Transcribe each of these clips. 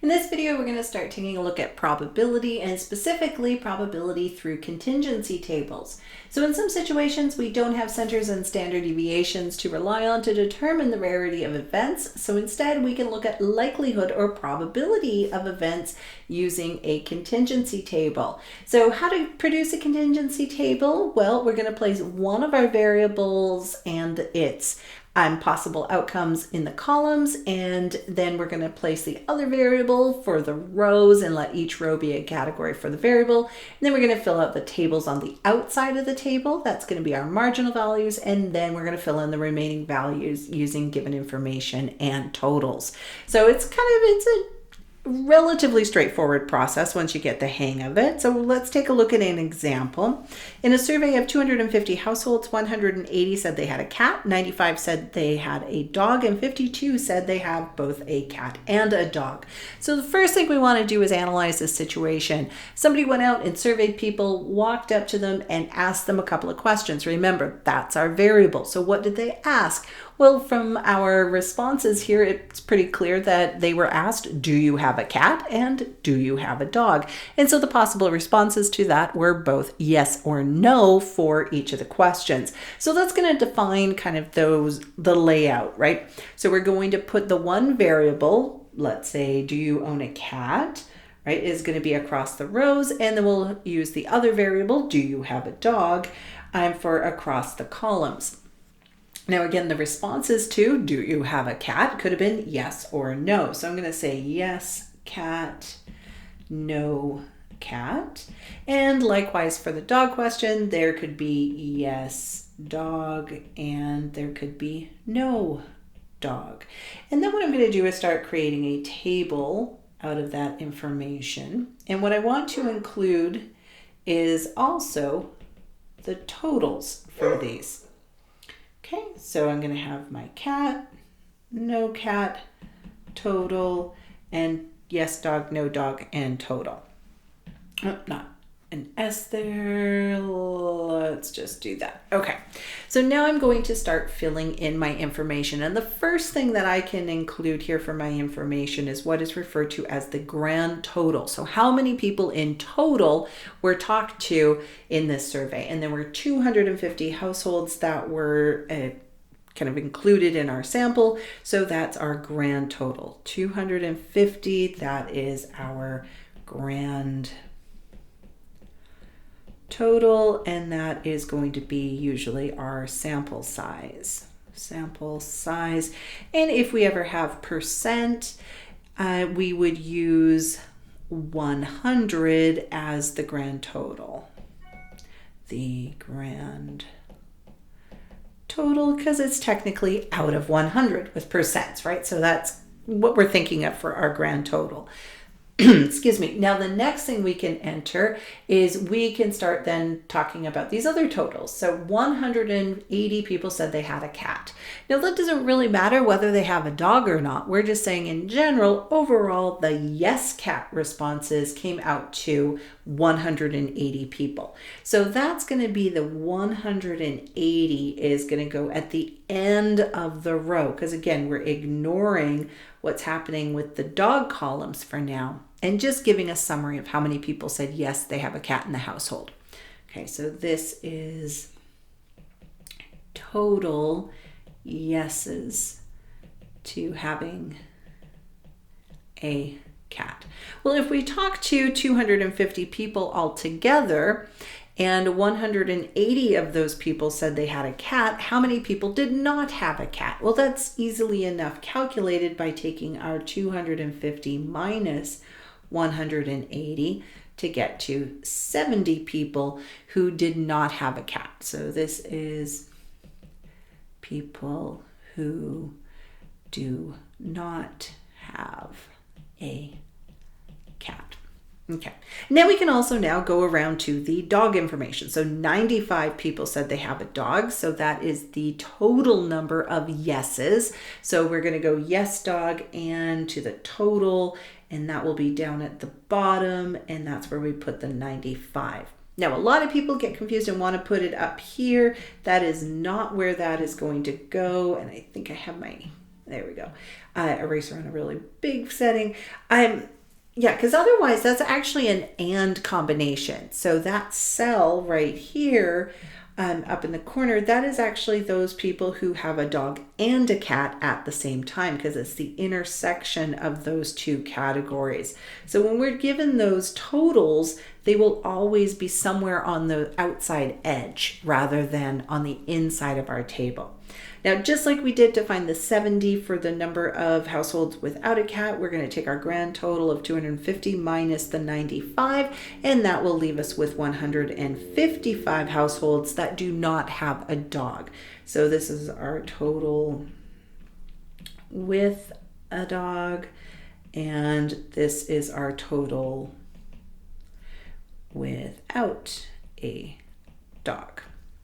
In this video, we're going to start taking a look at probability and specifically probability through contingency tables. So in some situations, we don't have centers and standard deviations to rely on to determine the rarity of events. So instead, we can look at likelihood or probability of events using a contingency table. So how to produce a contingency table? Well, we're going to place one of our variables and its possible outcomes in the columns, and then we're going to place the other variable for the rows and let each row be a category for the variable. And then we're going to fill out the tables on the outside of the table. That's going to be our marginal values, and then we're going to fill in the remaining values using given information and totals. So it's a relatively straightforward process once you get the hang of it. So let's take a look at an example. In a survey of 250 households, 180 said they had a cat, 95 said they had a dog, and 52 said they have both a cat and a dog. So the first thing we want to do is analyze this situation. Somebody went out and surveyed people, walked up to them and asked them a couple of questions. Remember, that's our variable. So what did they ask? Well, from our responses here, it's pretty clear that they were asked, do you have a cat and do you have a dog? And so the possible responses to that were both yes or no for each of the questions. So that's going to define kind of the layout, right? So we're going to put the one variable, let's say, do you own a cat? Right, is going to be across the rows, and then we'll use the other variable, do you have a dog, for across the columns. Now again, the responses to do you have a cat could have been yes or no. So I'm going to say yes, cat, no, cat. And likewise for the dog question, there could be yes, dog, and there could be no, dog. And then what I'm going to do is start creating a table out of that information. And what I want to include is also the totals for these. Okay, so I'm going to have my cat, no cat, total, and yes dog, no dog, and total. Oh, not an S there. Let's just do that. Okay, so now I'm going to start filling in my information. And the first thing that I can include here for my information is what is referred to as the grand total. So how many people in total were talked to in this survey? And there were 250 households that were kind of included in our sample. So that's our grand total. 250, that is our grand total, and that is going to be usually our sample size. And if we ever have percent, we would use 100 as the grand total. The grand total, because it's technically out of 100 with percents, right? So that's what we're thinking of for our grand total. Excuse me. Now, the next thing we can enter is we can start then talking about these other totals. So 180 people said they had a cat. Now, that doesn't really matter whether they have a dog or not. We're just saying in general, overall, the yes cat responses came out to 180 people. So that's going to be the 180 is going to go at the end of the row, because again, we're ignoring what's happening with the dog columns for now and just giving a summary of how many people said yes, they have a cat in the household. Okay, so this is total yeses to having a cat. Well, if we talk to 250 people altogether, and 180 of those people said they had a cat, how many people did not have a cat? Well, that's easily enough calculated by taking our 250 minus 180 to get to 70 people who did not have a cat. So this is people who do not have a cat. Okay, now we can also now go around to the dog information. So 95 people said they have a dog. So that is the total number of yeses. So we're going to go yes dog and to the total, and that will be down at the bottom, and that's where we put the 95. Now, a lot of people get confused and want to put it up here. That is not where that is going to go. And I think I have my There we go. Eraser on a really big setting. Yeah, because otherwise that's actually an and combination. So that cell right here, up in the corner, that is actually those people who have a dog and a cat at the same time, because it's the intersection of those two categories. So when we're given those totals, they will always be somewhere on the outside edge rather than on the inside of our table. Now, just like we did to find the 70 for the number of households without a cat, we're going to take our grand total of 250 minus the 95, and that will leave us with 155 households that do not have a dog. So this is our total with a dog, and this is our total without a dog.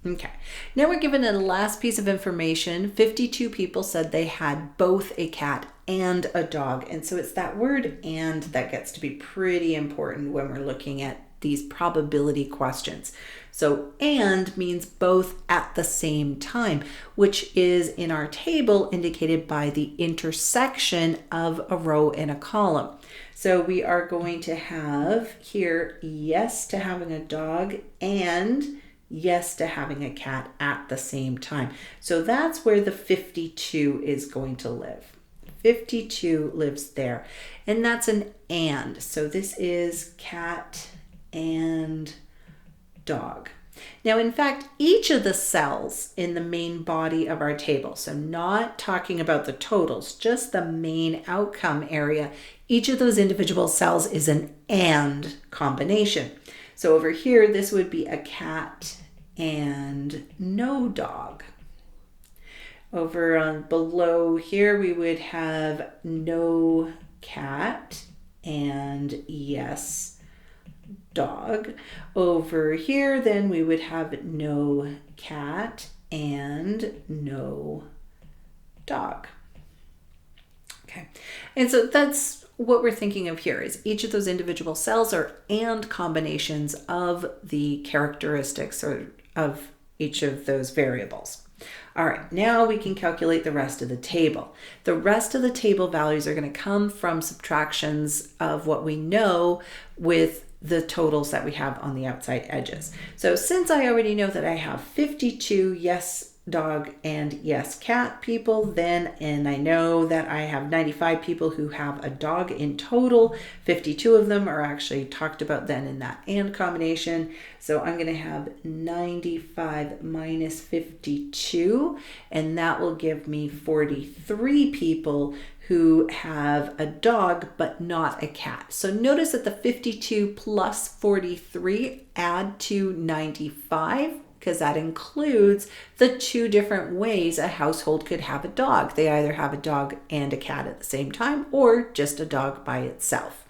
Okay, now we're given a last piece of information. 52 people said they had both a cat and a dog. And so it's that word "and" that gets to be pretty important when we're looking at these probability questions. So "and" means both at the same time, which is in our table indicated by the intersection of a row and a column. So we are going to have here yes to having a dog and yes to having a cat at the same time. So that's where the 52 is going to live. 52 lives there. And that's an "and." So this is cat and dog. Now, in fact, each of the cells in the main body of our table, so not talking about the totals, just the main outcome area, each of those individual cells is an "and" combination. So over here, this would be a cat and no dog. Over on below here, we would have no cat and yes dog. Over here, then we would have no cat and no dog. Okay, and so that's what we're thinking of here is each of those individual cells are "and" combinations of the characteristics or of each of those variables. All right, now we can calculate the rest of the table. The rest of the table values are going to come from subtractions of what we know with the totals that we have on the outside edges. So since I already know that I have 52 yes dog and yes cat people, then, and I know that I have 95 people who have a dog in total, 52 of them are actually talked about then in that "and" combination. So I'm going to have 95 minus 52, and that will give me 43 people who have a dog but not a cat. So notice that the 52 plus 43 add to 95, because that includes the two different ways a household could have a dog. They either have a dog and a cat at the same time, or just a dog by itself.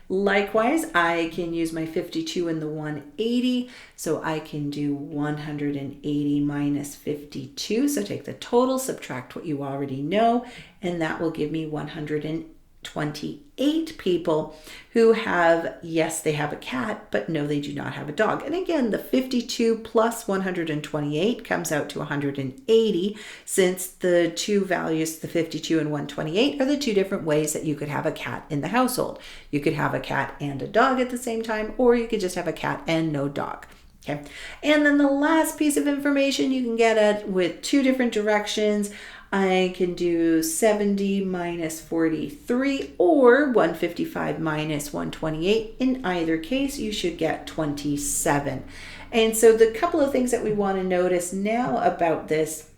Likewise, I can use my 52 and the 180, so I can do 180 minus 52. So take the total, subtract what you already know, and that will give me 128 people who have, yes, they have a cat, but no, they do not have a dog. And again, the 52 plus 128 comes out to 180, since the two values, the 52 and 128, are the two different ways that you could have a cat in the household. You could have a cat and a dog at the same time, or you could just have a cat and no dog. Okay. And then the last piece of information you can get at with two different directions. I can do 70 minus 43 or 155 minus 128. In either case, you should get 27. And so the couple of things that we want to notice now about this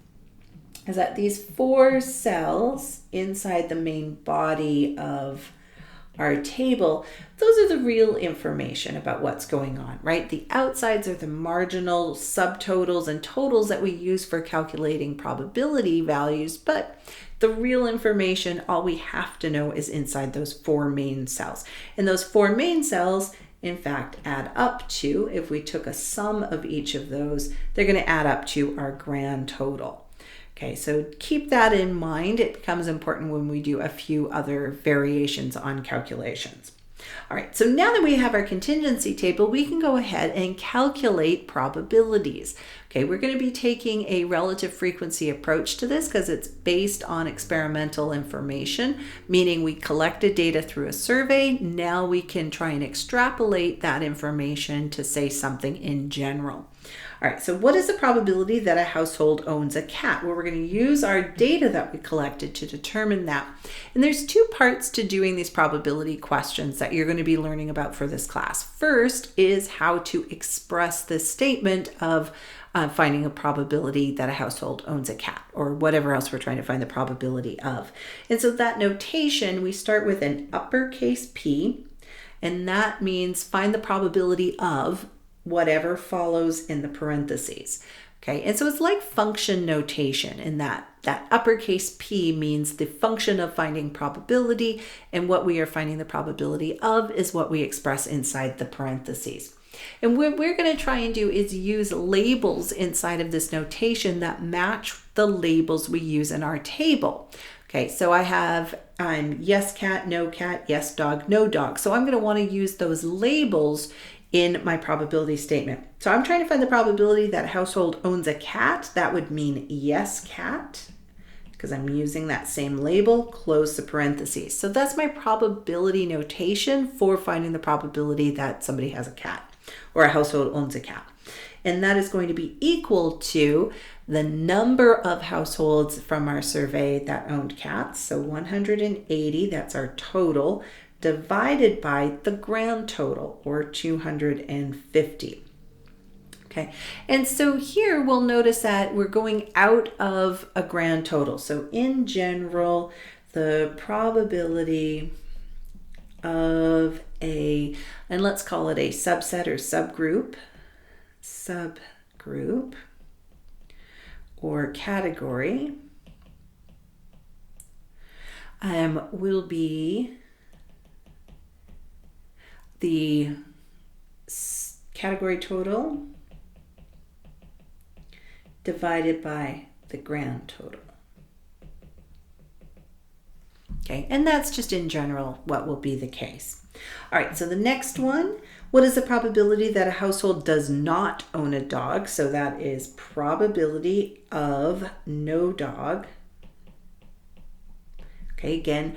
is that these four cells inside the main body of our table, those are the real information about what's going on, right? The outsides are the marginal subtotals and totals that we use for calculating probability values, but the real information, all we have to know is inside those four main cells. And those four main cells, in fact, add up to, if we took a sum of each of those, they're going to add up to our grand total. Okay, so keep that in mind. It becomes important when we do a few other variations on calculations. All right, so now that we have our contingency table, we can go ahead and calculate probabilities. Okay, we're going to be taking a relative frequency approach to this because it's based on experimental information, meaning we collected data through a survey. Now we can try and extrapolate that information to say something in general. All right, so what is the probability that a household owns a cat? Well, we're going to use our data that we collected to determine that. And there's two parts to doing these probability questions that you're going to be learning about for this class. First is how to express this statement of finding a probability that a household owns a cat, or whatever else we're trying to find the probability of. And so that notation, we start with an uppercase P, and that means find the probability of whatever follows in the parentheses. Okay, and so it's like function notation in that uppercase P means the function of finding probability, and what we are finding the probability of is what we express inside the parentheses. And what we're going to try and do is use labels inside of this notation that match the labels we use in our table. Okay, so I have yes cat, yes dog, no dog. So I'm going to want to use those labels in my probability statement. So I'm trying to find the probability that a household owns a cat. That would mean yes cat, because I'm using that same label, close the parentheses. So that's my probability notation for finding the probability that somebody has a cat or a household owns a cat. And that is going to be equal to the number of households from our survey that owned cats. So 180, that's our total, divided by the grand total, or 250. Okay, and so here we'll notice that we're going out of a grand total. So in general, the probability of and let's call it a subset or subgroup or category, will be the category total divided by the grand total. Okay, and that's just in general what will be the case. All right, so the next one, what is the probability that a household does not own a dog? So that is probability of no dog. Okay, again,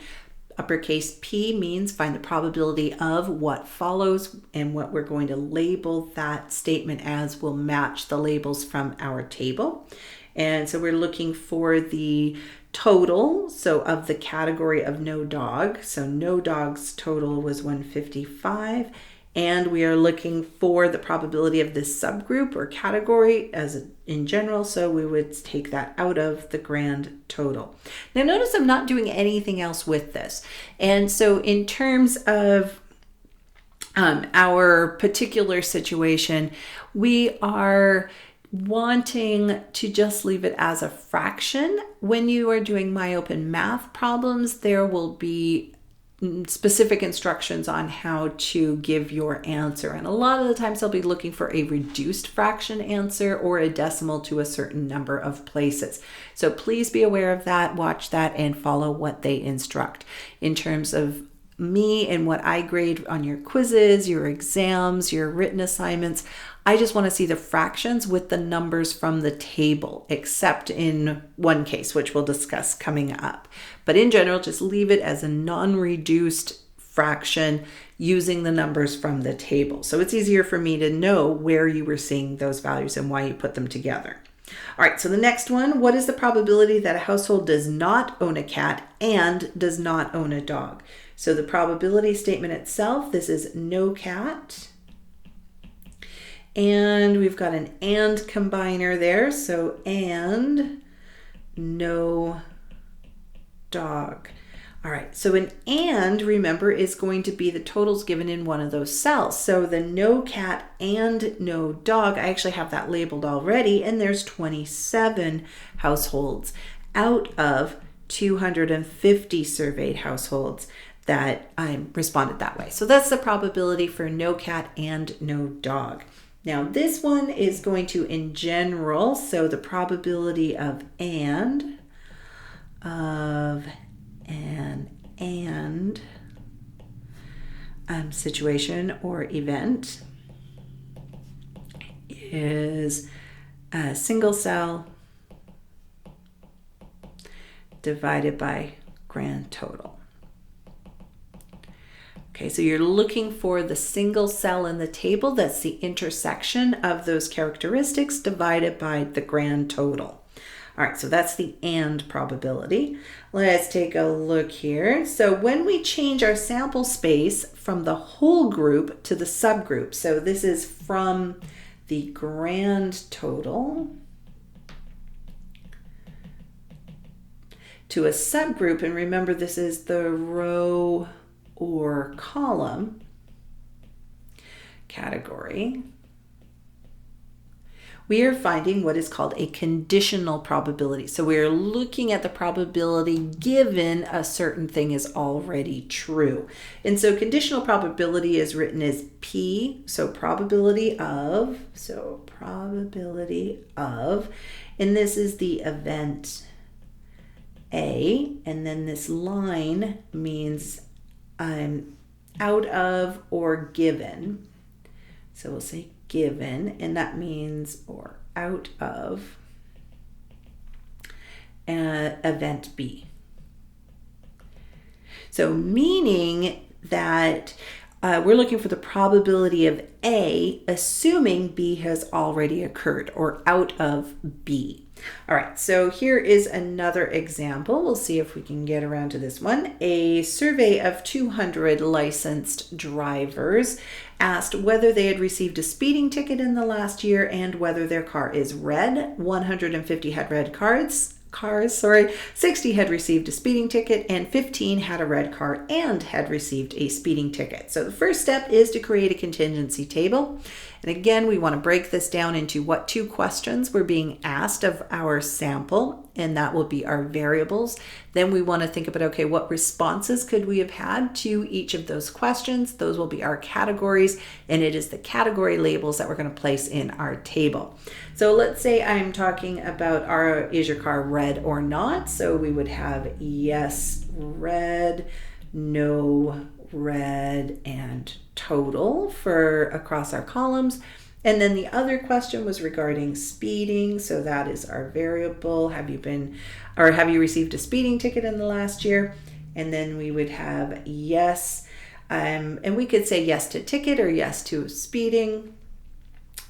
uppercase P means find the probability of what follows, and what we're going to label that statement as will match the labels from our table. And so we're looking for the total, so of the category of no dog. So no dog's total was 155. And we are looking for the probability of this subgroup or category as in general, so we would take that out of the grand total. Now notice I'm not doing anything else with this. And so in terms of our particular situation, we are wanting to just leave it as a fraction. When you are doing MyOpen math problems, there will be specific instructions on how to give your answer. And a lot of the times they'll be looking for a reduced fraction answer or a decimal to a certain number of places. So please be aware of that, watch that, and follow what they instruct. In terms of me and what I grade on your quizzes, your exams, your written assignments, I just want to see the fractions with the numbers from the table, except in one case, which we'll discuss coming up. But in general, just leave it as a non-reduced fraction using the numbers from the table. So it's easier for me to know where you were seeing those values and why you put them together. All right, so the next one, what is the probability that a household does not own a cat and does not own a dog? So the probability statement itself, this is no cat. And we've got an and combiner there, so and no dog. All right, so an and, remember, is going to be the totals given in one of those cells. So the no cat and no dog, I actually have that labeled already, and there's 27 households out of 250 surveyed households that responded that way. So that's the probability for no cat and no dog. Now this one is going to, in general, so the probability of and situation or event is a single cell divided by grand total. Okay, so you're looking for the single cell in the table. That's the intersection of those characteristics divided by the grand total. All right, so that's the AND probability. Let's take a look here. So when we change our sample space from the whole group to the subgroup, so this is from the grand total to a subgroup, and remember this is the row or column category, we are finding what is called a conditional probability. So we are looking at the probability given a certain thing is already true. And so conditional probability is written as P, so probability of, and this is the event A, and then this line means out of or given. So we'll say given, and that means or out of event B. So meaning that we're looking for the probability of A, assuming B has already occurred, or out of B. All right, so here is another example. We'll see if we can get around to this one. A survey of 200 licensed drivers asked whether they had received a speeding ticket in the last year and whether their car is red. 150 had red cars, 60 had received a speeding ticket, and 15 had a red car and had received a speeding ticket. So the first step is to create a contingency table. And again, we want to break this down into what two questions were being asked of our sample, and that will be our variables. Then we want to think about, okay, what responses could we have had to each of those questions? Those will be our categories, and it is the category labels that we're going to place in our table. So let's say I'm talking about is your car red or not? So we would have yes, red, no, red, and total for across our columns. And then the other question was regarding speeding. So that is our variable. Have you received a speeding ticket in the last year? And then we would have yes. And we could say yes to ticket or yes to speeding.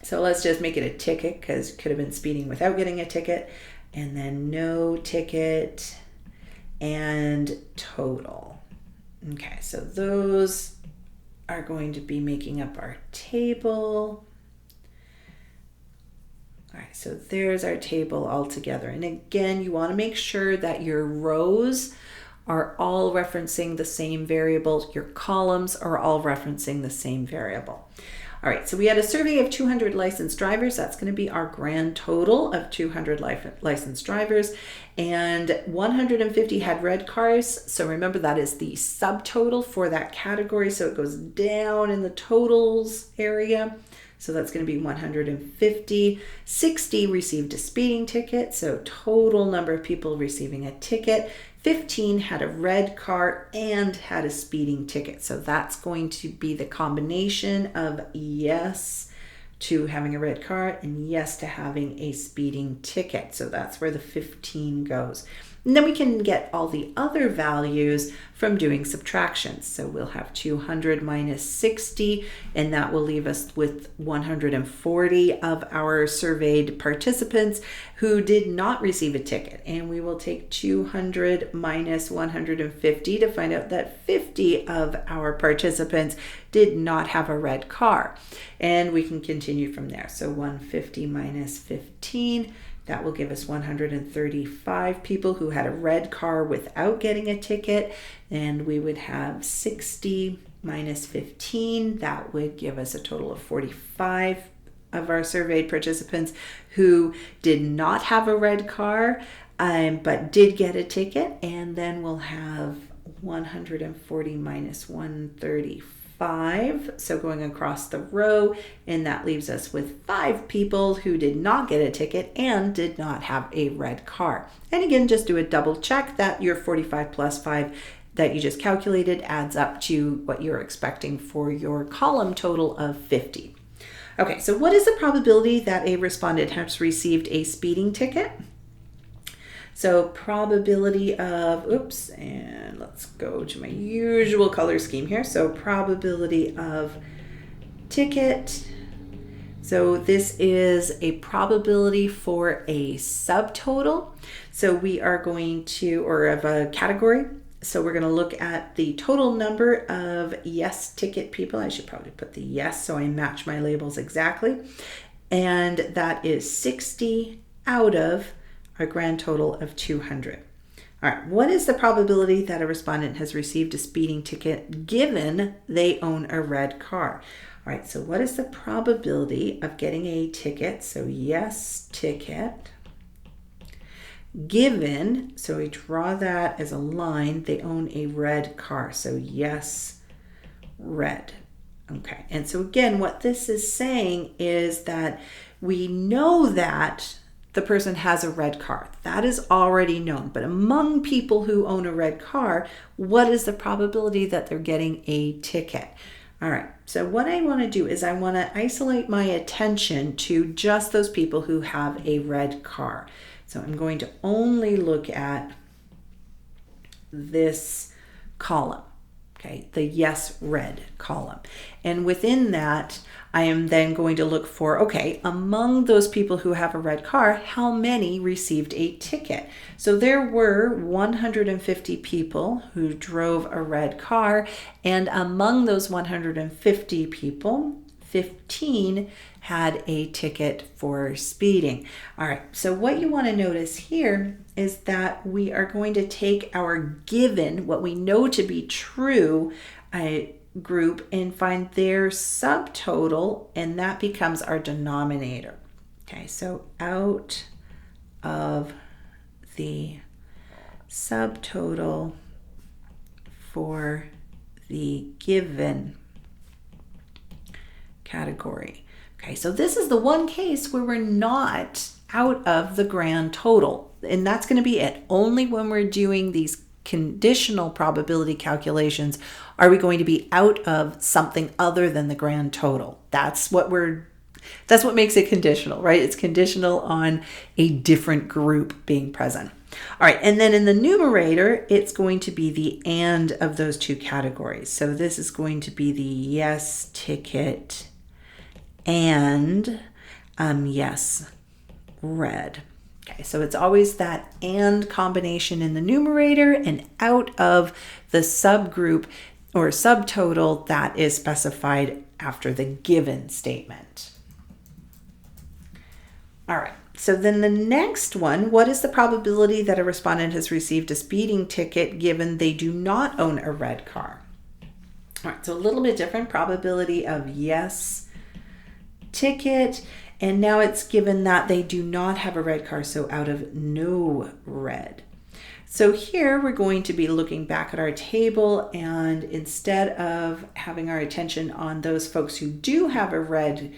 So let's just make it a ticket because it could have been speeding without getting a ticket. And then no ticket and total. Okay, so those are going to be making up our table. All right, so there's our table all together. And again, you want to make sure that your rows are all referencing the same variable. Your columns are all referencing the same variable. All right, so we had a survey of 200 licensed drivers. That's going to be our grand total of 200 licensed drivers. And 150 had red cars. So remember, that is the subtotal for that category. So it goes down in the totals area. So that's going to be 150. 60 received a speeding ticket. So total number of people receiving a ticket. 15 had a red car and had a speeding ticket. So that's going to be the combination of yes to having a red car and yes to having a speeding ticket. So that's where the 15 goes. And then we can get all the other values from doing subtractions. So we'll have 200 minus 60, and that will leave us with 140 of our surveyed participants who did not receive a ticket. And we will take 200 minus 150 to find out that 50 of our participants did not have a red car. And we can continue from there. So 150 minus 15, that will give us 135 people who had a red car without getting a ticket. And we would have 60 minus 15. That would give us a total of 45 of our surveyed participants who did not have a red car, but did get a ticket. And then we'll have 140 minus 135. So going across the row, and that leaves us with 5 people who did not get a ticket and did not have a red car. And again, just do a double check that your 45 plus 5 that you just calculated adds up to what you're expecting for your column total of 50. Okay, so what is the probability that a respondent has received a speeding ticket? So probability of, and let's go to my usual color scheme here. So probability of ticket. So this is a probability for a subtotal. So we are going to, or of a category. So we're going to look at the total number of yes ticket people. I should probably put the yes so I match my labels exactly. And that is 60 out of a grand total of 200. All right, what is the probability that a respondent has received a speeding ticket given they own a red car? All right, so what is the probability of getting a ticket? So yes, ticket. Given, so we draw that as a line, they own a red car. So yes, red. Okay, and so again, what this is saying is that we know that the person has a red car. That is already known. But among people who own a red car, what is the probability that they're getting a ticket? All right, so what I want to do is I want to isolate my attention to just those people who have a red car. So I'm going to only look at this column, okay, the yes red column. And within that, I am then going to look for, okay, among those people who have a red car, how many received a ticket? So there were 150 people who drove a red car, and among those 150 people, 15 had a ticket for speeding. All right, so what you want to notice here is that we are going to take our given, what we know to be true, group and find their subtotal, and that becomes our denominator. Okay, so out of the subtotal for the given category. Okay, so this is the one case where we're not out of the grand total, and that's going to be it. Only when we're doing these conditional probability calculations are we going to be out of something other than the grand total. That's what makes it conditional, right? It's conditional on a different group being present. All right, and then in the numerator, it's going to be the and of those two categories. So this is going to be the yes ticket and yes red. Okay, so it's always that and combination in the numerator and out of the subgroup or subtotal that is specified after the given statement. All right, so then the next one, what is the probability that a respondent has received a speeding ticket given they do not own a red car? All right, so a little bit different probability of yes ticket. And now it's given that they do not have a red car, so out of no red. So here we're going to be looking back at our table, and instead of having our attention on those folks who do have a red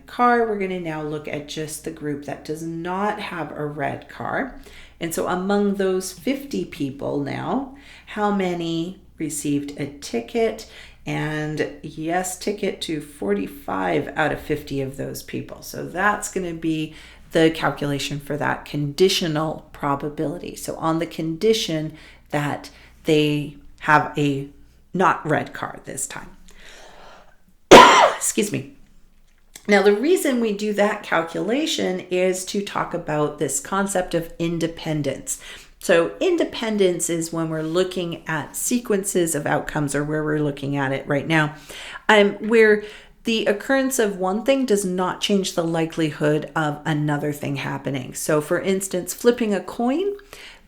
car, we're going to now look at just the group that does not have a red car. And so among those 50 people now, how many received a ticket? And yes ticket to 45 out of 50 of those people. So that's going to be the calculation for that conditional probability. So on the condition that they have a not red car this time. Excuse me. Now, the reason we do that calculation is to talk about this concept of independence. So independence is when we're looking at sequences of outcomes, or where we're looking at it right now, where the occurrence of one thing does not change the likelihood of another thing happening. So for instance, flipping a coin,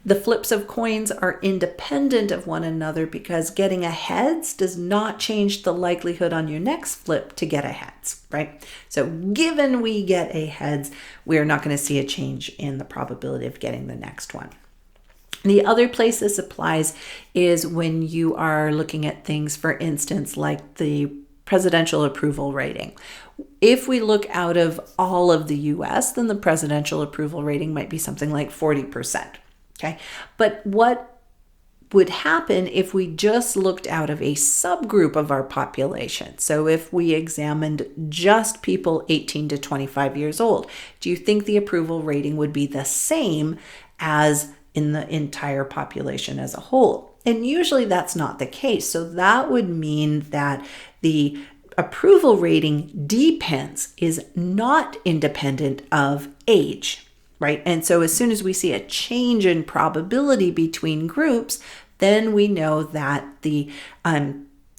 the flips of coins are independent of one another because getting a heads does not change the likelihood on your next flip to get a heads, right? So given we get a heads, we're not going to see a change in the probability of getting the next one. The other place this applies is when you are looking at things, for instance, like the presidential approval rating. If we look out of all of the US, then the presidential approval rating might be something like 40%. Okay, but what would happen if we just looked out of a subgroup of our population. So if we examined just people 18 to 25 years old, do you think the approval rating would be the same as in the entire population as a whole? And usually that's not the case. So that would mean that the approval rating depends, is not independent of age, right? And so as soon as we see a change in probability between groups, then we know that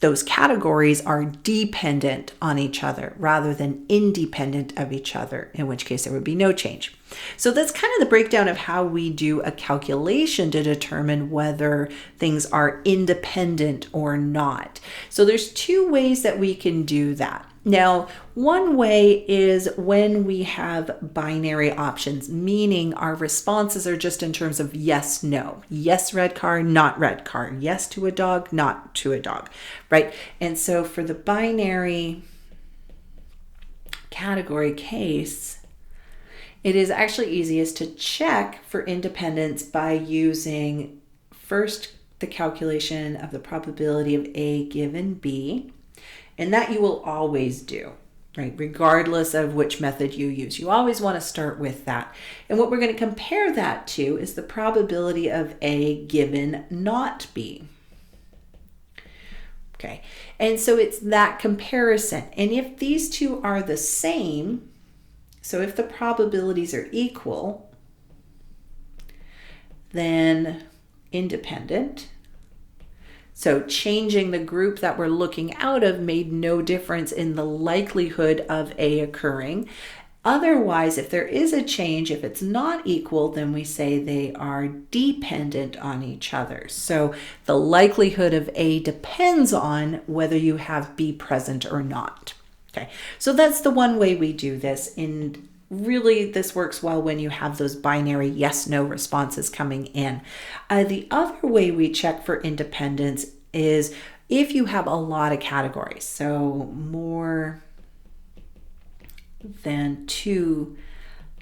those categories are dependent on each other rather than independent of each other, in which case there would be no change. So that's kind of the breakdown of how we do a calculation to determine whether things are independent or not. So there's two ways that we can do that. Now, one way is when we have binary options, meaning our responses are just in terms of yes, no. Yes, red car, not red car. Yes to a dog, not to a dog, right? And so for the binary category case, it is actually easiest to check for independence by using first the calculation of the probability of A given B. And that you will always do, right? Regardless of which method you use. You always want to start with that. And what we're going to compare that to is the probability of A given not B. Okay, and so it's that comparison. And if these two are the same, so if the probabilities are equal, then independent. So changing the group that we're looking out of made no difference in the likelihood of A occurring. Otherwise, if there is a change, if it's not equal, then we say they are dependent on each other. So the likelihood of A depends on whether you have B present or not. Okay, so that's the one way we do this. And really, this works well when you have those binary yes-no responses coming in. The other way we check for independence is if you have a lot of categories, so more than two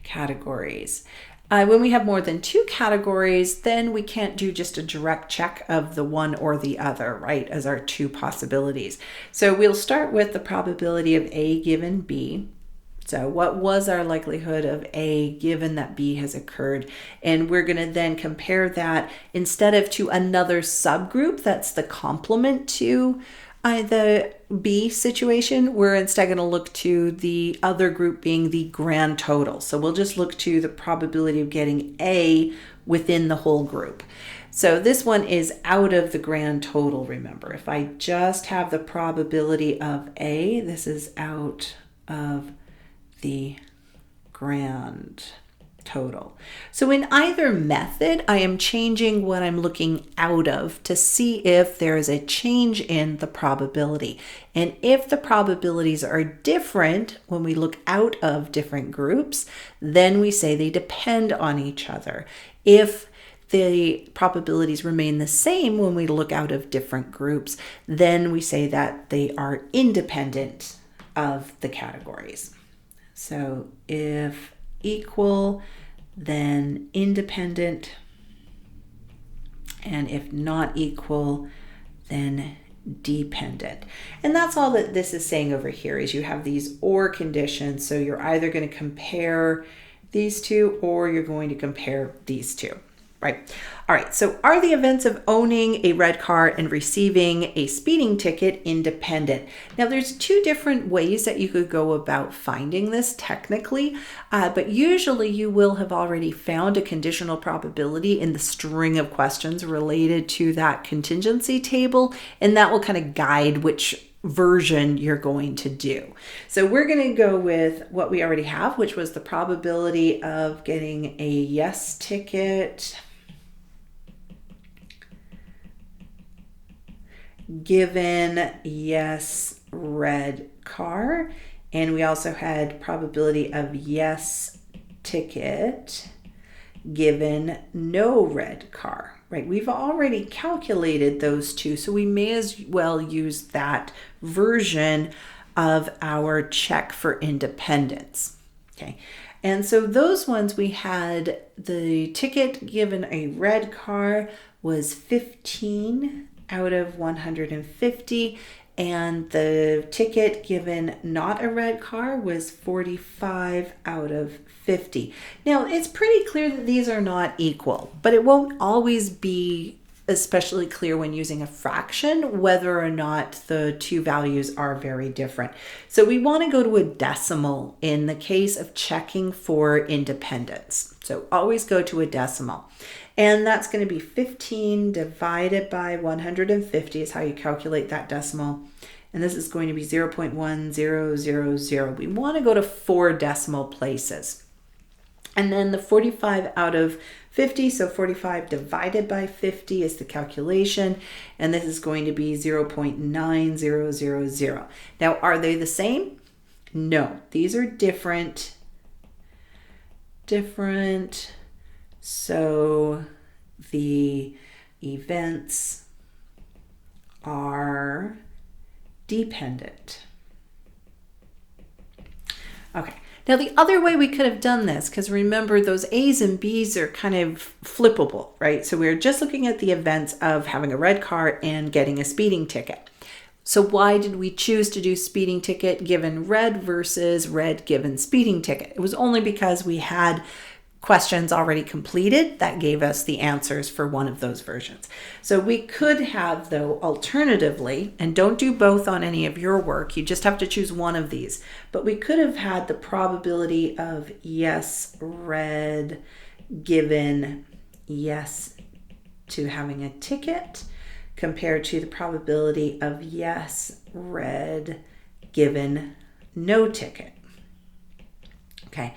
categories. When we have more than two categories, then we can't do just a direct check of the one or the other, right, as our two possibilities. So we'll start with the probability of A given B. So what was our likelihood of A given that B has occurred? And we're going to then compare that instead of to another subgroup that's the complement to the B situation, we're instead going to look to the other group being the grand total. So we'll just look to the probability of getting A within the whole group. So this one is out of the grand total, remember. If I just have the probability of A, this is out of the grand total. So in either method, I am changing what I'm looking out of to see if there is a change in the probability. And if the probabilities are different when we look out of different groups, then we say they depend on each other. If the probabilities remain the same when we look out of different groups, then we say that they are independent of the categories. So if equal, then independent, and if not equal, then dependent. And that's all that this is saying over here is you have these or conditions. So you're either going to compare these two or you're going to compare these two. Right. All right. So are the events of owning a red car and receiving a speeding ticket independent? Now, there's two different ways that you could go about finding this technically, but usually you will have already found a conditional probability in the string of questions related to that contingency table, and that will kind of guide which version you're going to do. So we're going to go with what we already have, which was the probability of getting a yes ticket given yes red car, and we also had probability of yes ticket given no red car, right? We've already calculated those two, so we may as well use that version of our check for independence. Okay, and so those ones we had the ticket given a red car was 15 out of 150, and the ticket given not a red car was 45 out of 50. Now, it's pretty clear that these are not equal, but it won't always be especially clear when using a fraction whether or not the two values are very different. So we want to go to a decimal in the case of checking for independence. So always go to a decimal. And that's going to be 15 divided by 150 is how you calculate that decimal. And this is going to be 0.1000. We want to go to 4 decimal places. And then the 45 out of 50, so 45 divided by 50 is the calculation. And this is going to be 0.9000. Now, are they the same? No, these are different. So the events are dependent. Okay. Now, the other way we could have done this, because remember those A's and B's are kind of flippable, right? So we're just looking at the events of having a red car and getting a speeding ticket. So why did we choose to do speeding ticket given red versus red given speeding ticket? It was only because we had questions already completed that gave us the answers for one of those versions. So we could have, though, alternatively, and don't do both on any of your work, you just have to choose one of these, but we could have had the probability of yes red given yes to having a ticket compared to the probability of yes red given no ticket. Okay.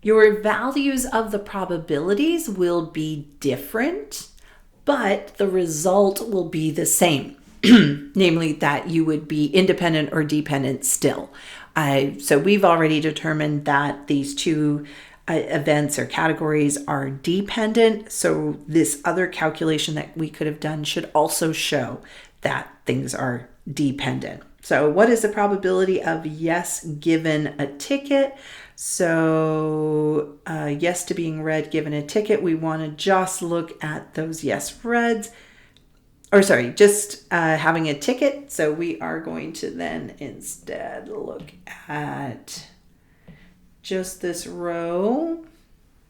Your values of the probabilities will be different, but the result will be the same, namely that you would be independent or dependent still. So we've already determined that these two events or categories are dependent. So this other calculation that we could have done should also show that things are dependent. So what is the probability of yes given a ticket? So yes to being red given a ticket, we want to just look at those yes reds, or sorry, just having a ticket. So we are going to then instead look at just this row.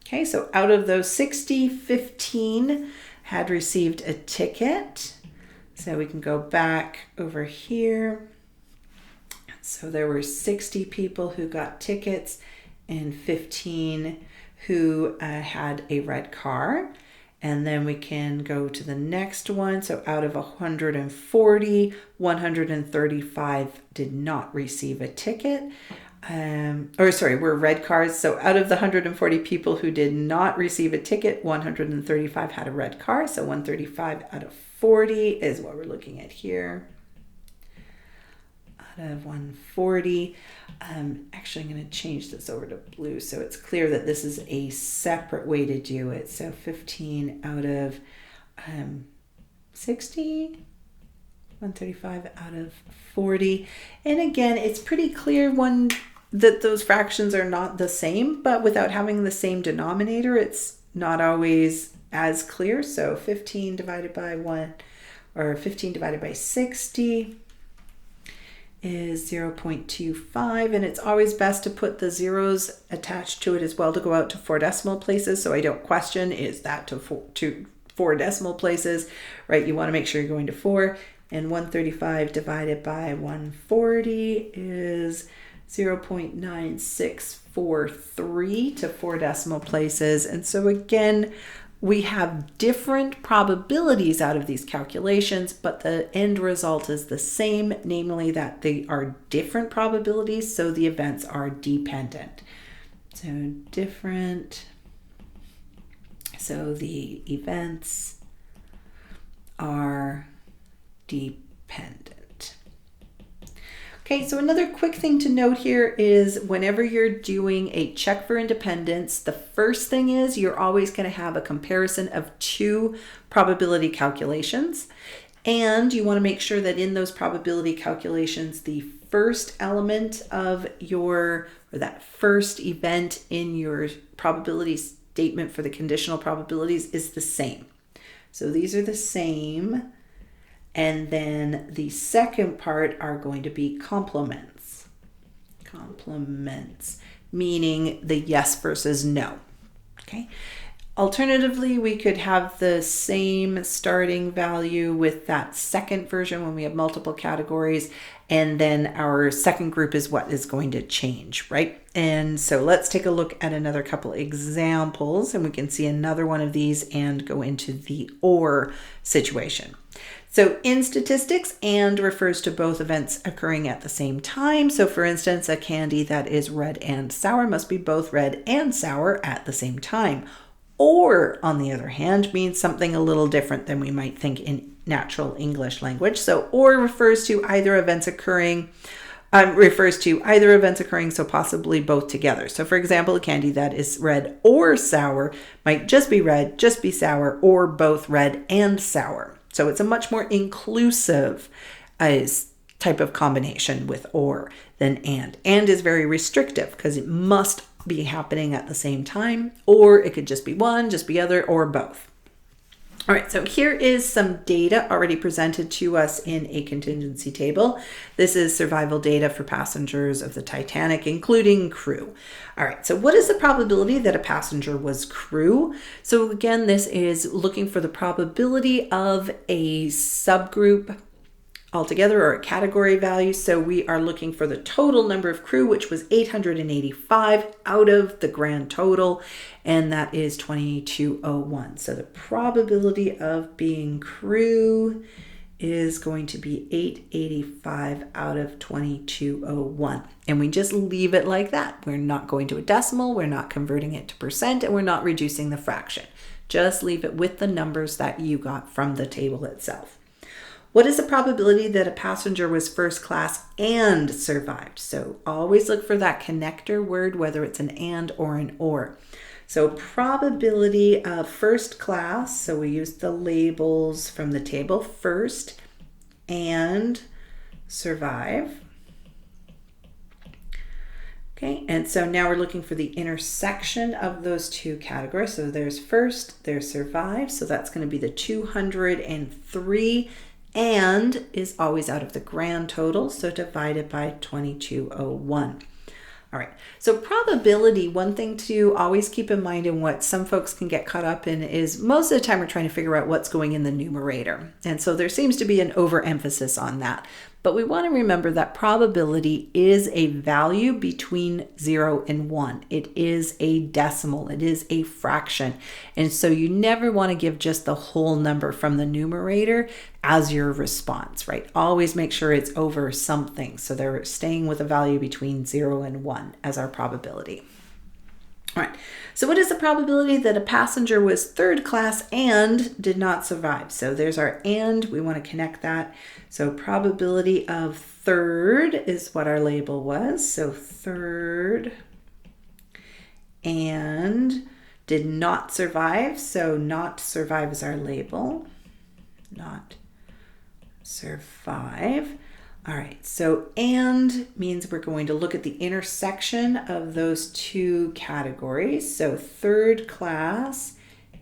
Okay, so out of those 60, 15 had received a ticket. So we can go back over here. So there were 60 people who got tickets and 15 who had a red car. And then we can go to the next one. So out of 140, 135 did not receive a ticket. Were red cars. So out of the 140 people who did not receive a ticket, 135 had a red car. So 135 out of 40 is what we're looking at here. Out of 140. Actually, I'm going to change this over to blue so it's clear that this is a separate way to do it. So 15 out of 60, 135 out of 40. And again, it's pretty clear that those fractions are not the same, but without having the same denominator, it's not always as clear. So 15 divided by 1, or 15 divided by 60 is 0.25, and it's always best to put the zeros attached to it as well to go out to 4 decimal places, so I don't question, is that to 4 decimal places, right? You want to make sure you're going to 4, and 135 divided by 140 is 0.9643 to 4 decimal places. And so again, we have different probabilities out of these calculations, but the end result is the same, namely that they are different probabilities, so the events are dependent. So different, so the events are dependent. Okay, so another quick thing to note here is whenever you're doing a check for independence, the first thing is you're always going to have a comparison of 2 probability calculations. And you want to make sure that in those probability calculations, the first element of that first event in your probability statement for the conditional probabilities is the same. So these are the same. And then the second part are going to be complements. Complements, meaning the yes versus no. Okay. Alternatively, we could have the same starting value with that second version when we have multiple categories, and then our second group is what is going to change, right? And so let's take a look at another couple examples, and we can see another one of these and go into the or situation. So in statistics, and refers to both events occurring at the same time. So for instance, a candy that is red and sour must be both red and sour at the same time. Or, on the other hand, means something a little different than we might think in natural English language. So, or refers to either events occurring, so possibly both together. So, for example, a candy that is red or sour might just be red, just be sour, or both red and sour. So, it's a much more inclusive type of combination with or than and. And is very restrictive because it must be happening at the same time, or it could just be one, just be other, or both. All right, so here is some data already presented to us in a contingency table. This is survival data for passengers of the Titanic, including crew. All right, so what is the probability that a passenger was crew? So again, this is looking for the probability of a subgroup altogether, or a category value. So we are looking for the total number of crew, which was 885 out of the grand total, and that is 2201. So the probability of being crew is going to be 885 out of 2201. And we just leave it like that. We're not going to a decimal, we're not converting it to percent, and we're not reducing the fraction. Just leave it with the numbers that you got from the table itself. What is the probability that a passenger was first class and survived? So always look for that connector word, whether it's an and or an or. So probability of first class, so we use the labels from the table, first and survive. Okay, and so now we're looking for the intersection of those two categories. So there's first, there's survive, so that's going to be the 203, and is always out of the grand total, so divided by 2201. All right, so probability, one thing to always keep in mind, and what some folks can get caught up in, is most of the time we're trying to figure out what's going in the numerator. And so there seems to be an overemphasis on that. But we want to remember that probability is a value between 0 and 1. It is a decimal. It is a fraction. And so you never want to give just the whole number from the numerator as your response, right? Always make sure it's over something. So they're staying with a value between 0 and 1 as our probability. All right, so what is the probability that a passenger was third class and did not survive? So there's our and, we want to connect that. So probability of third is what our label was. So third and did not survive. So not survive is our label. Not survive. All right, so and means we're going to look at the intersection of those two categories. So third class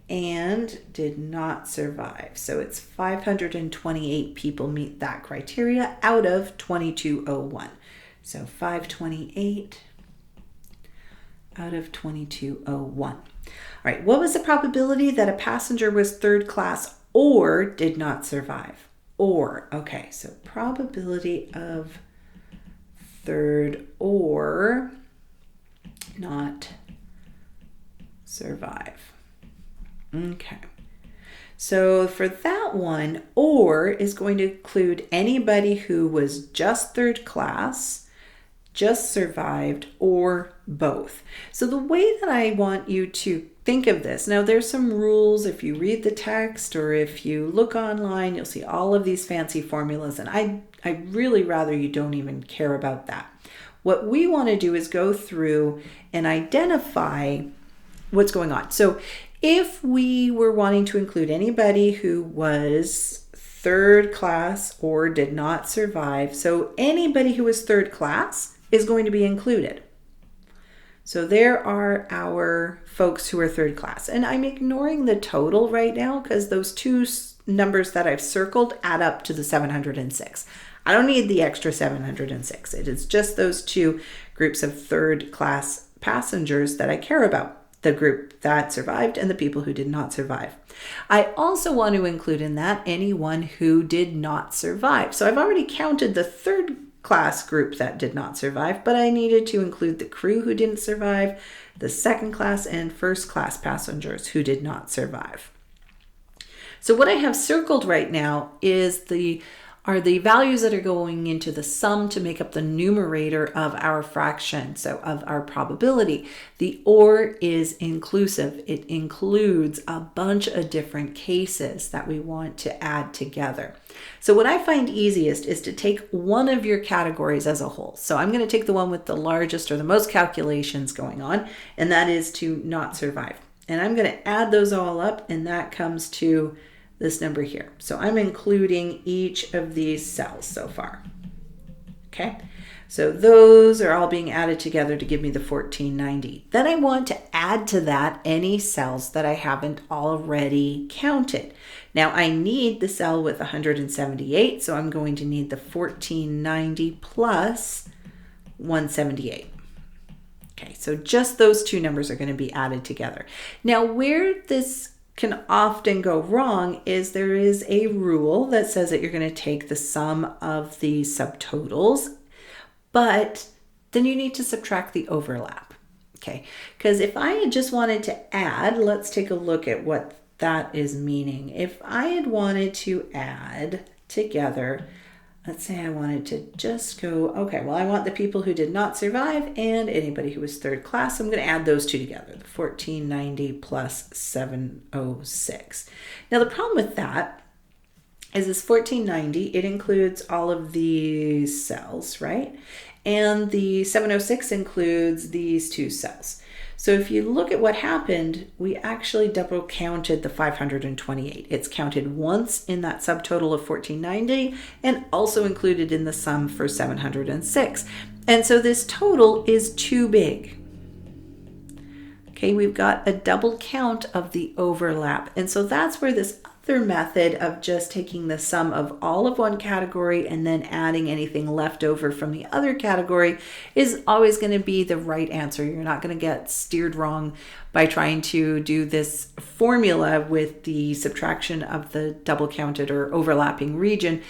and did not survive. So it's 528 people meet that criteria out of 2201. So 528 out of 2201. All right, what was the probability that a passenger was third class or did not survive? Or, okay, so probability of third or not survive. Okay, so for that one, or is going to include anybody who was just third class, just survived, or both. So the way that I want you to think of this, now there's some rules. If you read the text or if you look online, you'll see all of these fancy formulas, and I'd really rather you don't even care about that. What we want to do is go through and identify what's going on. So if we were wanting to include anybody who was third class or did not survive, so anybody who was third class is going to be included. So there are our folks who are third class. And I'm ignoring the total right now because those two numbers that I've circled add up to the 706. I don't need the extra 706. It is just those two groups of third class passengers that I care about. The group that survived and the people who did not survive. I also want to include in that anyone who did not survive. So I've already counted the third class group that did not survive, but I needed to include the crew who didn't survive, the second class and first class passengers who did not survive. So what I have circled right now are the values that are going into the sum to make up the numerator of our fraction, so of our probability. The or is inclusive. It includes a bunch of different cases that we want to add together. So what I find easiest is to take one of your categories as a whole. So I'm going to take the one with the largest or the most calculations going on, and that is to not survive. And I'm going to add those all up, and that comes to this number here. So I'm including each of these cells so far. Okay, so those are all being added together to give me the 1490. Then I want to add to that any cells that I haven't already counted. Now I need the cell with 178, so I'm going to need the 1490 plus 178. Okay, so just those two numbers are going to be added together. Now where this can often go wrong is there is a rule that says that you're going to take the sum of the subtotals, but then you need to subtract the overlap. Okay, because if I had just wanted to add, let's take a look at what that is meaning. If I had wanted to add together, let's say I wanted to just go, okay, well, I want the people who did not survive and anybody who was third class. I'm going to add those two together, the 1490 plus 706. Now, the problem with that is this 1490, it includes all of these cells, right? And the 706 includes these two cells. So if you look at what happened, we actually double counted the 528. It's counted once in that subtotal of 1490 and also included in the sum for 706. And so this total is too big. Okay, we've got a double count of the overlap. And so that's where this other method of just taking the sum of all of one category and then adding anything left over from the other category is always going to be the right answer. You're not going to get steered wrong by trying to do this formula with the subtraction of the double counted or overlapping region,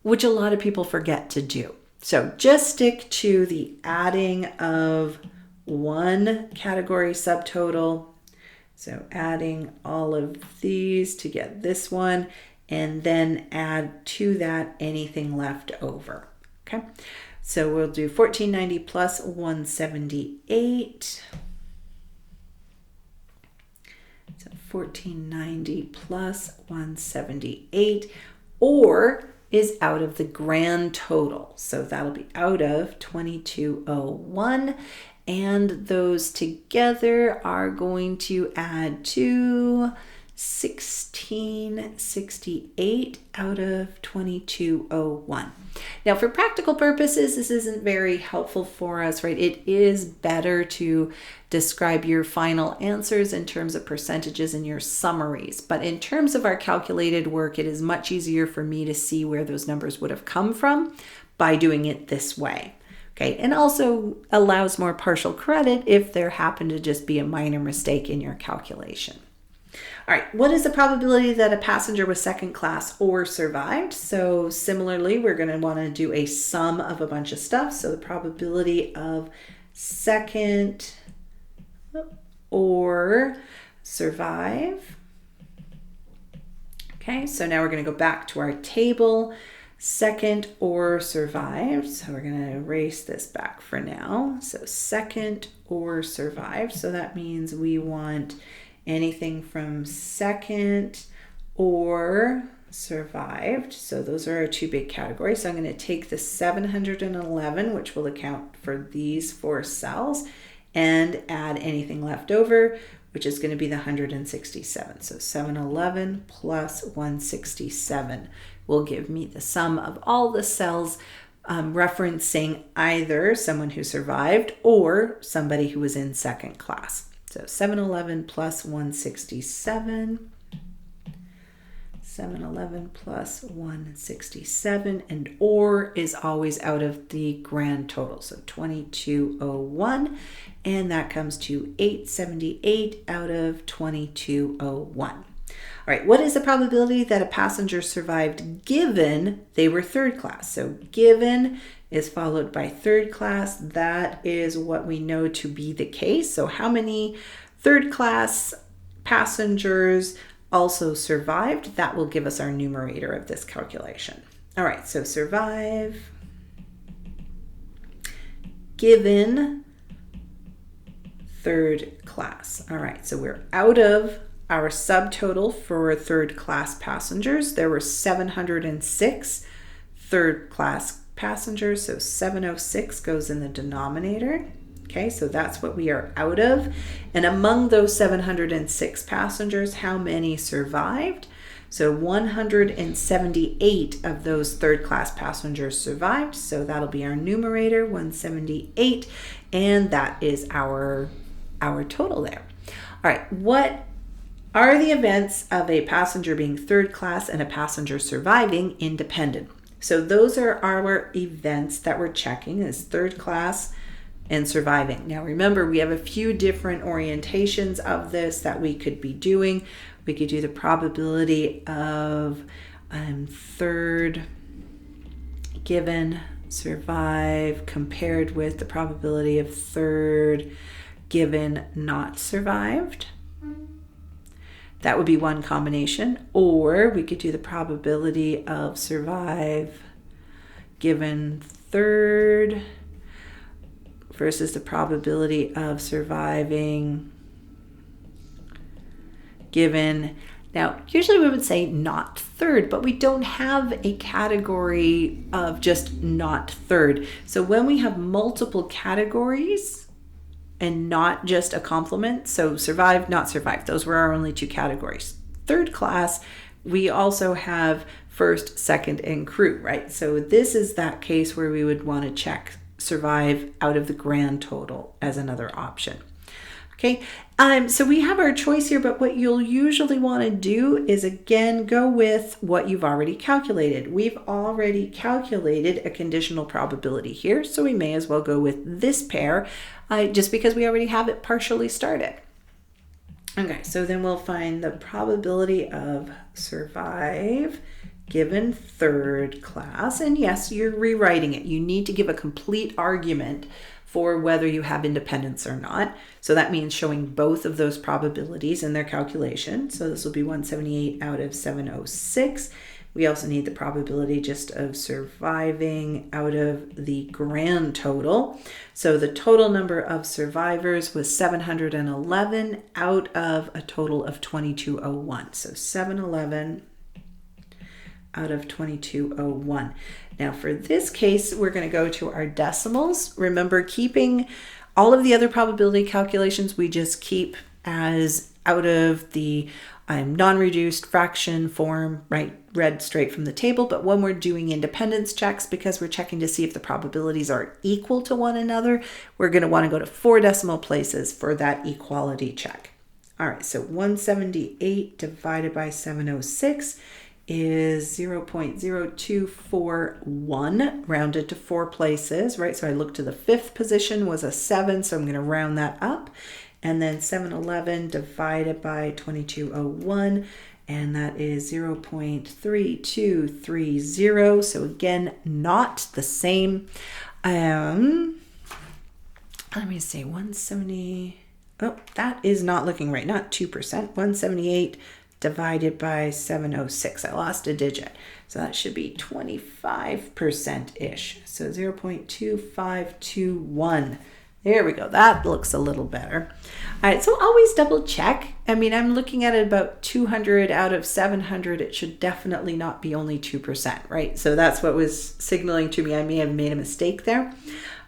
which a lot of people forget to do. So just stick to the adding of one category subtotal. So adding all of these to get this one, and then add to that anything left over. Okay, so we'll do 1490 plus 178. So 1490 plus 178, or is out of the grand total. So that'll be out of 2201. And those together are going to add to 1668 out of 2201. Now, for practical purposes, this isn't very helpful for us, right? It is better to describe your final answers in terms of percentages in your summaries. But in terms of our calculated work, it is much easier for me to see where those numbers would have come from by doing it this way. Okay, and also allows more partial credit if there happened to just be a minor mistake in your calculation. All right, what is the probability that a passenger was second class or survived? So similarly, we're going to want to do a sum of a bunch of stuff. So the probability of second or survive. Okay, so now we're going to go back to our table. Second or survived. So we're going to erase this back for now. So second or survived. So that means we want anything from second or survived. So those are our two big categories. So I'm going to take the 711, which will account for these four cells, and add anything left over, which is going to be the 167. So 711 plus 167 will give me the sum of all the cells referencing either someone who survived or somebody who was in second class. So 711 plus 167. 711 plus 167, and or is always out of the grand total. So 2201, and that comes to 878 out of 2201. All right, what is the probability that a passenger survived given they were third class? So given is followed by third class. That is what we know to be the case. So how many third class passengers also survived? That will give us our numerator of this calculation. All right, so survive given third class. All right, so we're out of our subtotal for third class passengers. There were 706 third class passengers, so 706 goes in the denominator. Okay, so that's what we are out of. And among those 706 passengers, how many survived? So 178 of those third class passengers survived. So that'll be our numerator, 178. And that is our total there. All right, what are the events of a passenger being third class and a passenger surviving independent? So those are our events that we're checking as third class and surviving. Now remember, we have a few different orientations of this that we could be doing. We could do the probability of third given survive compared with the probability of third given not survived. That would be one combination. Or we could do the probability of survive given third versus the probability of surviving given. Now, usually we would say not third, but we don't have a category of just not third. So when we have multiple categories and not just a complement, so survive, not survive, those were our only two categories. Third class, we also have first, second, and crew, right? So this is that case where we would want to check survive out of the grand total as another option. Okay, so we have our choice here, but what you'll usually want to do is again go with what you've already calculated. We've already calculated a conditional probability here, so we may as well go with this pair just because we already have it partially started. Okay, so then we'll find the probability of survive given third class. And yes, you're rewriting it. You need to give a complete argument for whether you have independence or not. So that means showing both of those probabilities in their calculation. So this will be 178 out of 706. We also need the probability just of surviving out of the grand total. So the total number of survivors was 711 out of a total of 2201. So 711 out of 2201. Now for this case, we're going to go to our decimals. Remember, keeping all of the other probability calculations, we just keep as out of the non-reduced fraction form, right, read straight from the table. But when we're doing independence checks, because we're checking to see if the probabilities are equal to one another, we're going to want to go to 4 decimal places for that equality check. All right, so 178 divided by 706 is 0.0241 rounded to 4 places, right? So I look to the 5th position was a 7, so I'm going to round that up. And then 711 divided by 2201, and that is 0.3230. So again, not the same. Let me see, 170. Oh, that is not looking right. Not 2%. 178 divided by 706. I lost a digit. So that should be 25%-ish. So 0.2521. There we go. That looks a little better. All right, so always double check. I mean, I'm looking at it about 200 out of 700. It should definitely not be only 2%, right? So that's what was signaling to me I may have made a mistake there.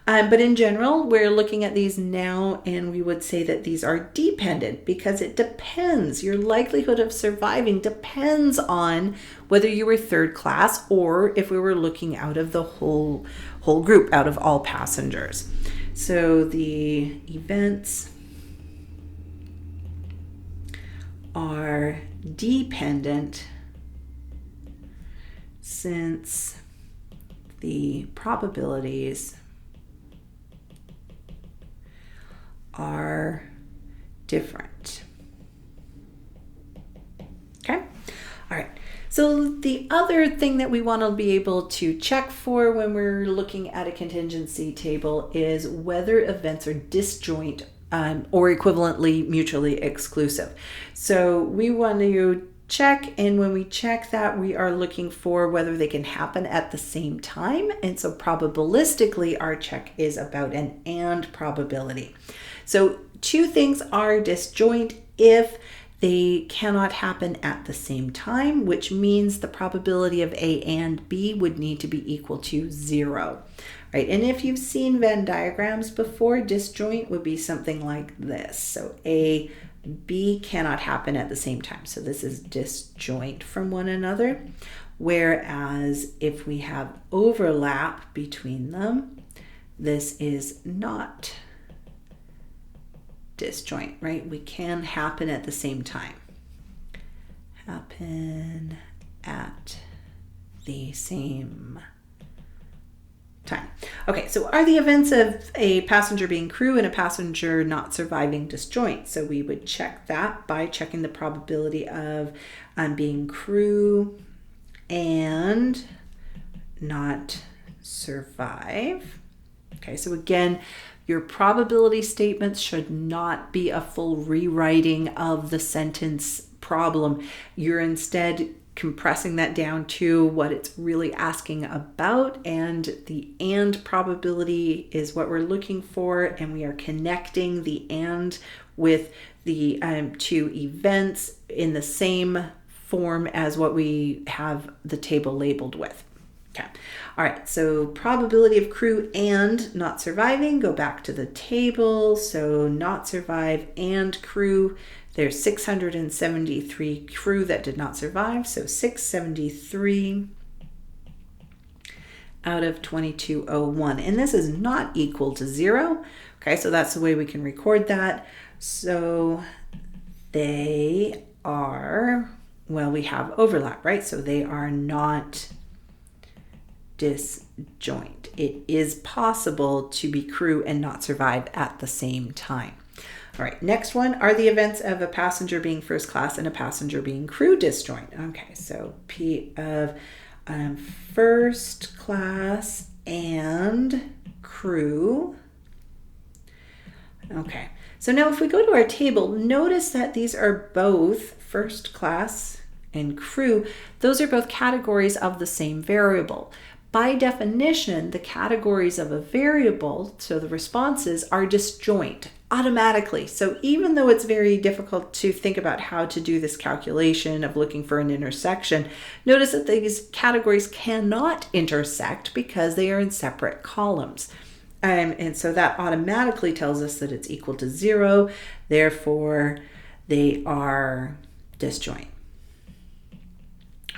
But in general, we're looking at these now, and we would say that these are dependent because it depends. Your likelihood of surviving depends on whether you were third class or if we were looking out of the whole group, out of all passengers. So the events are dependent since the probabilities are different. Okay? All right. So the other thing that we want to be able to check for when we're looking at a contingency table is whether events are disjoint or equivalently mutually exclusive. So we want to check, and when we check that, we are looking for whether they can happen at the same time. And so probabilistically, our check is about an and probability. So two things are disjoint if they cannot happen at the same time, which means the probability of A and B would need to be equal to 0. Right? And if you've seen Venn diagrams before, disjoint would be something like this. So A, B cannot happen at the same time. So this is disjoint from one another. Whereas if we have overlap between them, this is not disjoint, right? We can happen at the same time. Happen at the same time. Okay, so are the events of a passenger being crew and a passenger not surviving disjoint? So we would check that by checking the probability of being crew and not survive. Okay, so again, your probability statements should not be a full rewriting of the sentence problem. You're instead compressing that down to what it's really asking about, and the and probability is what we're looking for, and we are connecting the and with the two events in the same form as what we have the table labeled with. Okay. All right. So probability of crew and not surviving, go back to the table. So not survive and crew. There's 673 crew that did not survive. So 673 out of 2201. And this is not equal to 0. Okay. So that's the way we can record that. So they are, well, we have overlap, right? So they are not disjoint. It is possible to be crew and not survive at the same time. All right, next one, are the events of a passenger being first class and a passenger being crew disjoint? Okay, so P of first class and crew. Okay, so now if we go to our table, notice that these are both first class and crew. Those are both categories of the same variable. By definition, the categories of a variable, so the responses, are disjoint automatically. So even though it's very difficult to think about how to do this calculation of looking for an intersection, notice that these categories cannot intersect because they are in separate columns. And so that automatically tells us that it's equal to 0. Therefore, they are disjoint.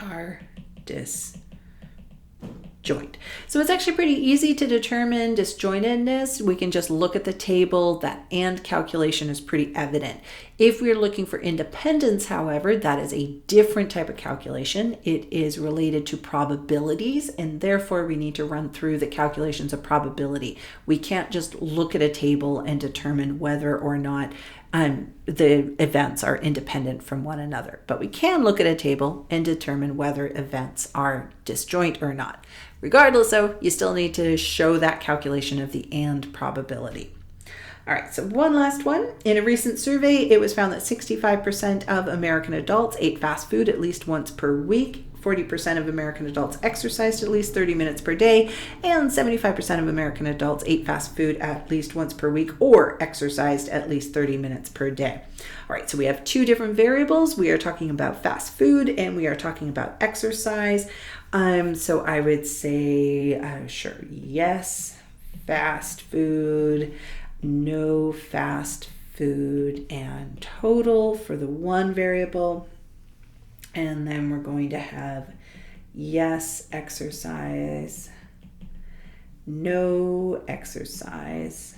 Are disjoint. So it's actually pretty easy to determine disjointedness. We can just look at the table. That and calculation is pretty evident. If we're looking for independence, however, that is a different type of calculation. It is related to probabilities, and therefore we need to run through the calculations of probability. We can't just look at a table and determine whether or not the events are independent from one another. But we can look at a table and determine whether events are disjoint or not. Regardless, though, you still need to show that calculation of the and probability. All right, so one last one. In a recent survey, it was found that 65% of American adults ate fast food at least once per week. 40% of American adults exercised at least 30 minutes per day, and 75% of American adults ate fast food at least once per week or exercised at least 30 minutes per day. All right, so we have two different variables. We are talking about fast food and we are talking about exercise. So I would say, sure, yes, fast food, no fast food, and total for the one variable. And then we're going to have yes exercise, no exercise,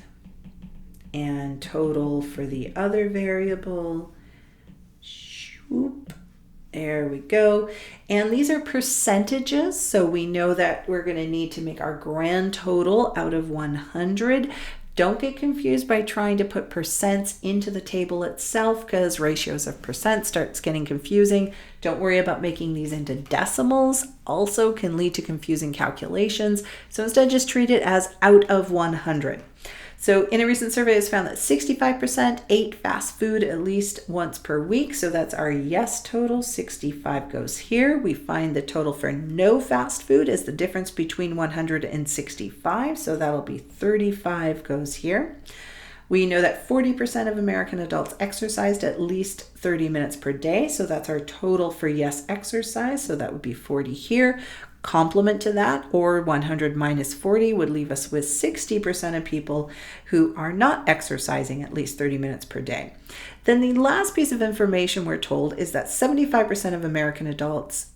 and total for the other variable. Shoop. There we go. And these are percentages, so we know that we're going to need to make our grand total out of 100. Don't get confused by trying to put percents into the table itself, because ratios of percent starts getting confusing. Don't worry about making these into decimals. Also can lead to confusing calculations. So instead, just treat it as out of 100. So in a recent survey, it's found that 65% ate fast food at least once per week. So that's our yes total. 65 goes here. We find the total for no fast food is the difference between 100 and 65. So that'll be 35 goes here. We know that 40% of American adults exercised at least 30 minutes per day. So that's our total for yes exercise. So that would be 40 here. Complement to that, or 100 minus 40 would leave us with 60% of people who are not exercising at least 30 minutes per day. Then the last piece of information we're told is that 75% of American adults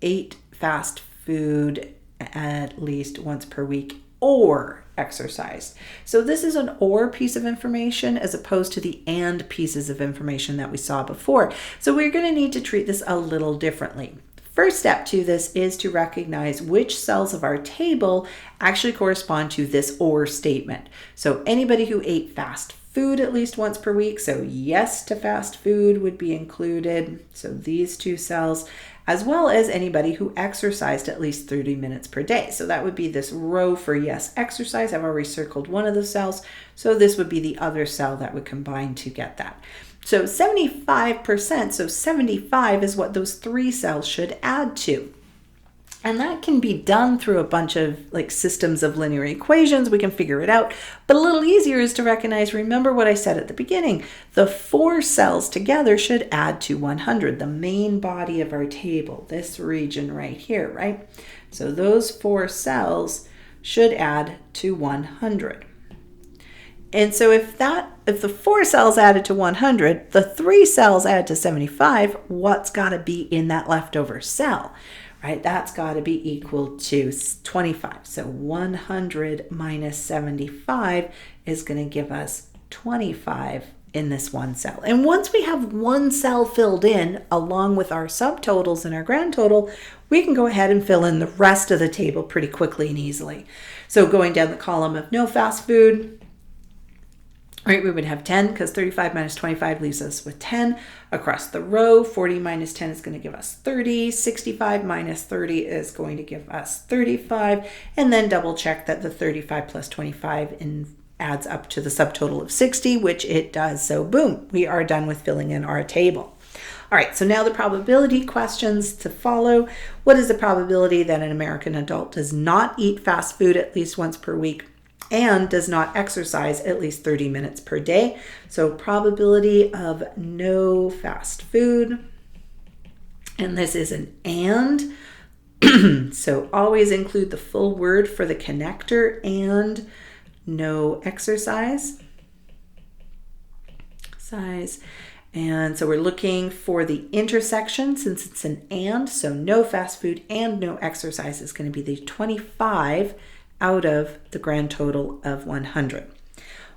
ate fast food at least once per week or exercised. So this is an or piece of information as opposed to the and pieces of information that we saw before. So we're going to need to treat this a little differently. First step to this is to recognize which cells of our table actually correspond to this or statement. So anybody who ate fast food at least once per week, so yes to fast food would be included. So these two cells, as well as anybody who exercised at least 30 minutes per day. So that would be this row for yes exercise. I've already circled one of the cells. So this would be the other cell that would combine to get that. So 75%, so 75 is what those three cells should add to. And that can be done through a bunch of systems of linear equations. We can figure it out. But a little easier is to recognize, remember what I said at the beginning, the four cells together should add to 100, the main body of our table, this region right here, right? So those four cells should add to 100. And so if the four cells added to 100, the three cells add to 75, what's got to be in that leftover cell, right? That's got to be equal to 25. So 100 minus 75 is going to give us 25 in this one cell. And once we have one cell filled in, along with our subtotals and our grand total, we can go ahead and fill in the rest of the table pretty quickly and easily. So going down the column of no fast food, right, we would have 10 because 35 minus 25 leaves us with 10. Across the row, 40 minus 10 is going to give us 30. 65 minus 30 is going to give us 35. And then double check that the 35 plus 25 adds up to the subtotal of 60, which it does. So boom, we are done with filling in our table. All right, so now the probability questions to follow. What is the probability that an American adult does not eat fast food at least once per week and does not exercise at least 30 minutes per day? So probability of no fast food. And this is an and. So always include the full word for the connector, and no exercise. And so we're looking for the intersection since it's an and. So no fast food and no exercise is going to be the 25 out of the grand total of 100.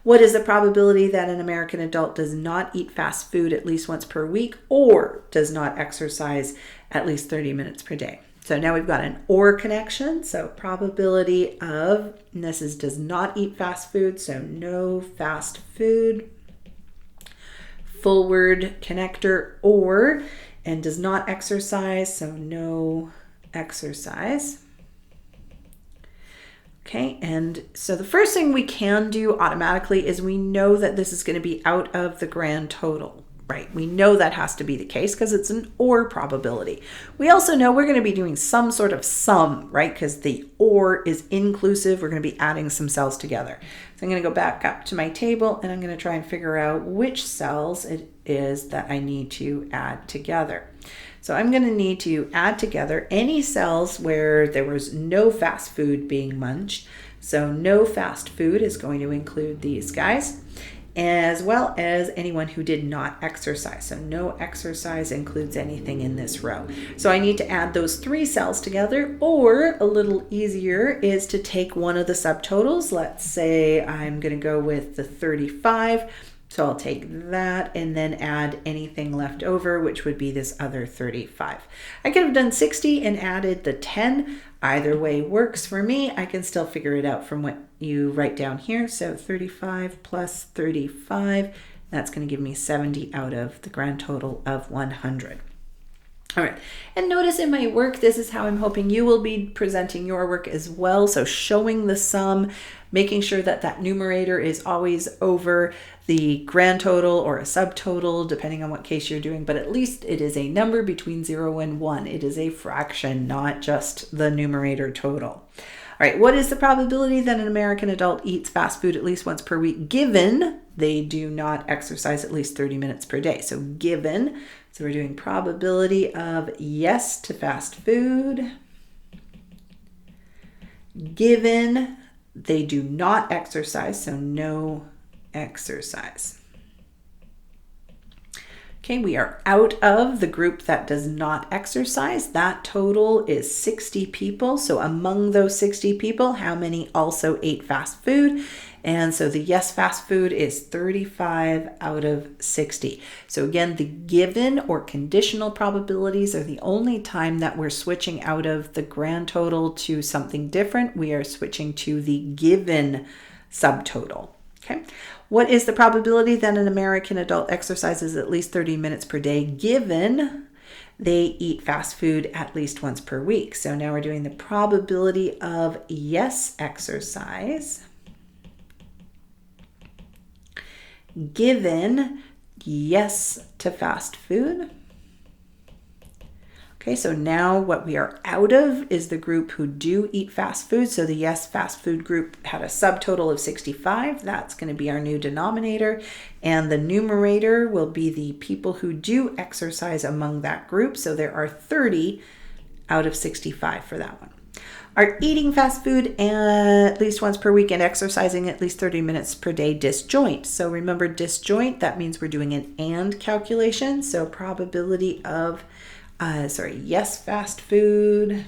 What is the probability that an American adult does not eat fast food at least once per week or does not exercise at least 30 minutes per day? So now we've got an or connection. So probability of, and this is does not eat fast food, so no fast food. Full word connector or, and does not exercise, so no exercise. Okay, and so the first thing we can do automatically is we know that this is going to be out of the grand total, right? We know that has to be the case because it's an or probability. We also know we're going to be doing some sort of sum, right? Because the or is inclusive. We're going to be adding some cells together. So I'm going to go back up to my table and I'm going to try and figure out which cells it is that I need to add together. So I'm going to need to add together any cells where there was no fast food being munched. So no fast food is going to include these guys, as well as anyone who did not exercise. So no exercise includes anything in this row. So I need to add those 3 cells together, or a little easier is to take one of the subtotals. Let's say I'm going to go with the 35. So I'll take that and then add anything left over, which would be this other 35. I could have done 60 and added the 10. Either way works for me. I can still figure it out from what you write down here. So 35 plus 35, that's going to give me 70 out of the grand total of 100. All right, and notice in my work, this is how I'm hoping you will be presenting your work as well. So showing the sum, making sure that that numerator is always over the grand total or a subtotal, depending on what case you're doing, but at least it is a number between 0 and 1. It is a fraction, not just the numerator total. All right, what is the probability that an American adult eats fast food at least once per week, given they do not exercise at least 30 minutes per day? So given, so we're doing probability of yes to fast food, given they do not exercise, so no exercise. Okay, we are out of the group that does not exercise. That total is 60 people. So among those 60 people, how many also ate fast food? And so the yes fast food is 35 out of 60. So again, the given or conditional probabilities are the only time that we're switching out of the grand total to something different. We are switching to the given subtotal. Okay. What is the probability that an American adult exercises at least 30 minutes per day, given they eat fast food at least once per week? So now we're doing the probability of yes exercise, given yes to fast food. Okay, so now what we are out of is the group who do eat fast food. So the yes fast food group had a subtotal of 65. That's going to be our new denominator. And the numerator will be the people who do exercise among that group. So there are 30 out of 65 for that one. Are eating fast food at least once per week and exercising at least 30 minutes per day disjoint? So remember disjoint, that means we're doing an and calculation. So probability of yes, fast food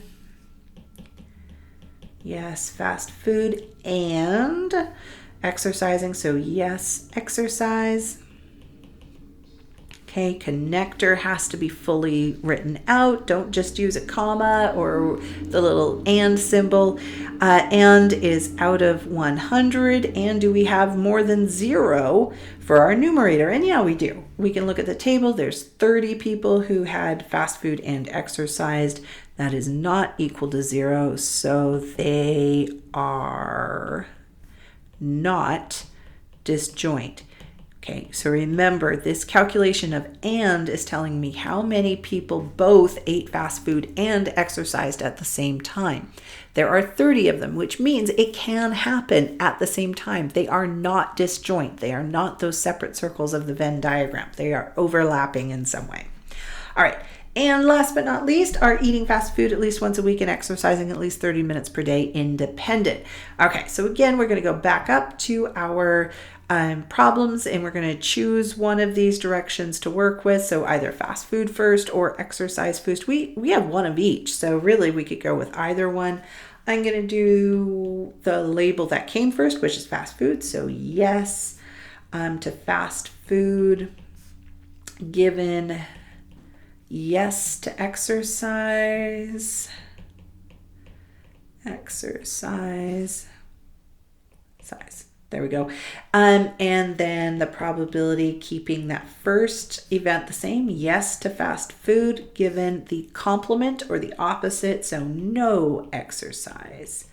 and exercising. So yes, exercise. Okay, connector has to be fully written out. Don't just use a comma or the little and symbol. And is out of 100. And do we have more than 0 for our numerator? And yeah, we do. We can look at the table. There's 30 people who had fast food and exercised. That is not equal to 0. So they are not disjoint. Okay, so remember this calculation of and is telling me how many people both ate fast food and exercised at the same time. There are 30 of them, which means it can happen at the same time. They are not disjoint. They are not those separate circles of the Venn diagram. They are overlapping in some way. All right, and last but not least, are eating fast food at least once a week and exercising at least 30 minutes per day independent. Okay, so again, we're going to go back up to our problems, and we're going to choose one of these directions to work with. So either fast food first or exercise first. We have one of each, so really we could go with either one. I'm going to do the label that came first, which is fast food. So yes to fast food, given yes to exercise, size. There we go. And then the probability, keeping that first event the same, yes to fast food, given the complement or the opposite, so no exercise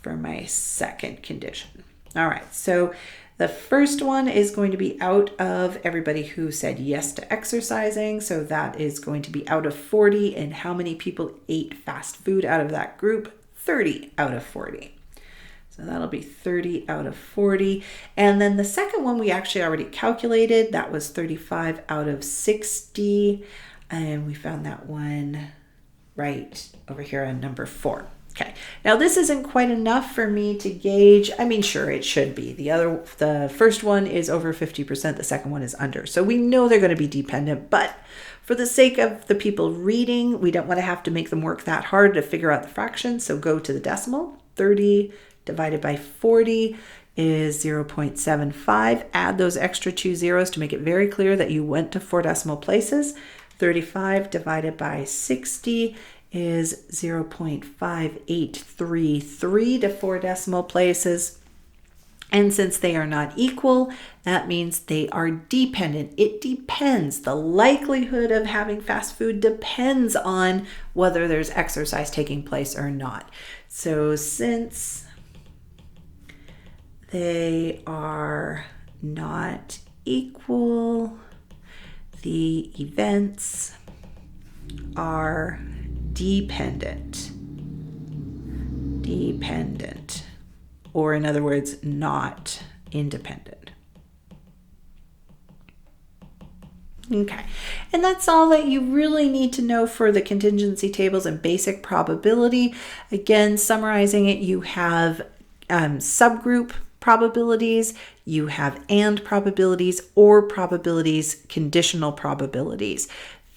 for my second condition. All right, so the first one is going to be out of everybody who said yes to exercising, so that is going to be out of 40, and how many people ate fast food out of that group? 30 out of 40. So that'll be 30 out of 40. And then the second one we actually already calculated. That was 35 out of 60. And we found that one right over here on number 4. Okay, now this isn't quite enough for me to gauge. I mean, sure, it should be. The first one is over 50%, the second one is under. So we know they're going to be dependent, but for the sake of the people reading, we don't want to have to make them work that hard to figure out the fraction. So go to the decimal. 30 divided by 40 is 0.75. Add those extra 2 zeros to make it very clear that you went to 4 decimal places. 35 divided by 60 is 0.5833 to 4 decimal places. And since they are not equal, that means they are dependent. It depends. The likelihood of having fast food depends on whether there's exercise taking place or not. So since they are not equal, the events are dependent, or in other words, not independent. Okay, and that's all that you really need to know for the contingency tables and basic probability. Again, summarizing it, you have subgroup probabilities, you have and probabilities, or probabilities, conditional probabilities.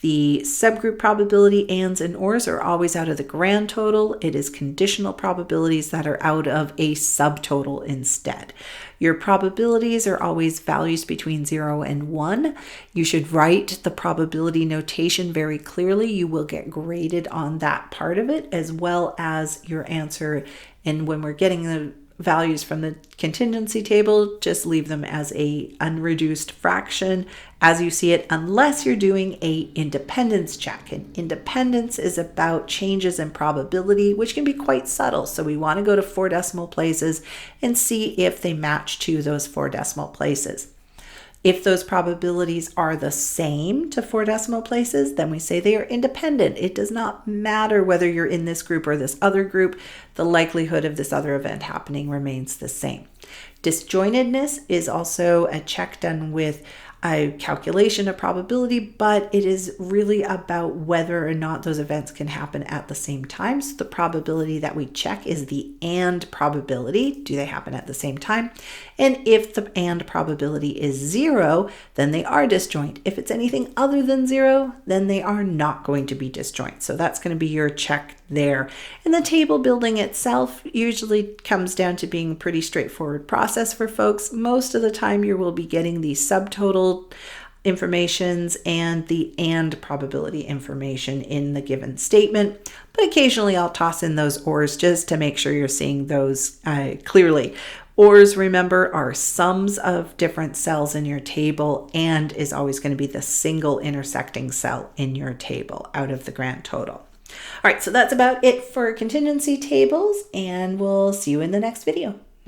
The subgroup probability ands and ors are always out of the grand total. It is conditional probabilities that are out of a subtotal instead. Your probabilities are always values between 0 and 1. You should write the probability notation very clearly. You will get graded on that part of it as well as your answer. And when we're getting the values from the contingency table, just leave them as a unreduced fraction as you see it, unless you're doing a independence check. And independence is about changes in probability, which can be quite subtle. So we want to go to 4 decimal places and see if they match to those 4 decimal places. If those probabilities are the same to 4 decimal places, then we say they are independent. It does not matter whether you're in this group or this other group. The likelihood of this other event happening remains the same. Disjointedness is also a check done with a calculation of probability, but it is really about whether or not those events can happen at the same time. So the probability that we check is the and probability. Do they happen at the same time? And if the and probability is 0, then they are disjoint. If it's anything other than 0, then they are not going to be disjoint. So that's going to be your check there. And the table building itself usually comes down to being a pretty straightforward process for folks. Most of the time you will be getting the subtotal informations and the and probability information in the given statement, but occasionally I'll toss in those ors just to make sure you're seeing those clearly. Ors, remember, are sums of different cells in your table and is always going to be the single intersecting cell in your table out of the grand total. All right, so that's about it for contingency tables, and we'll see you in the next video.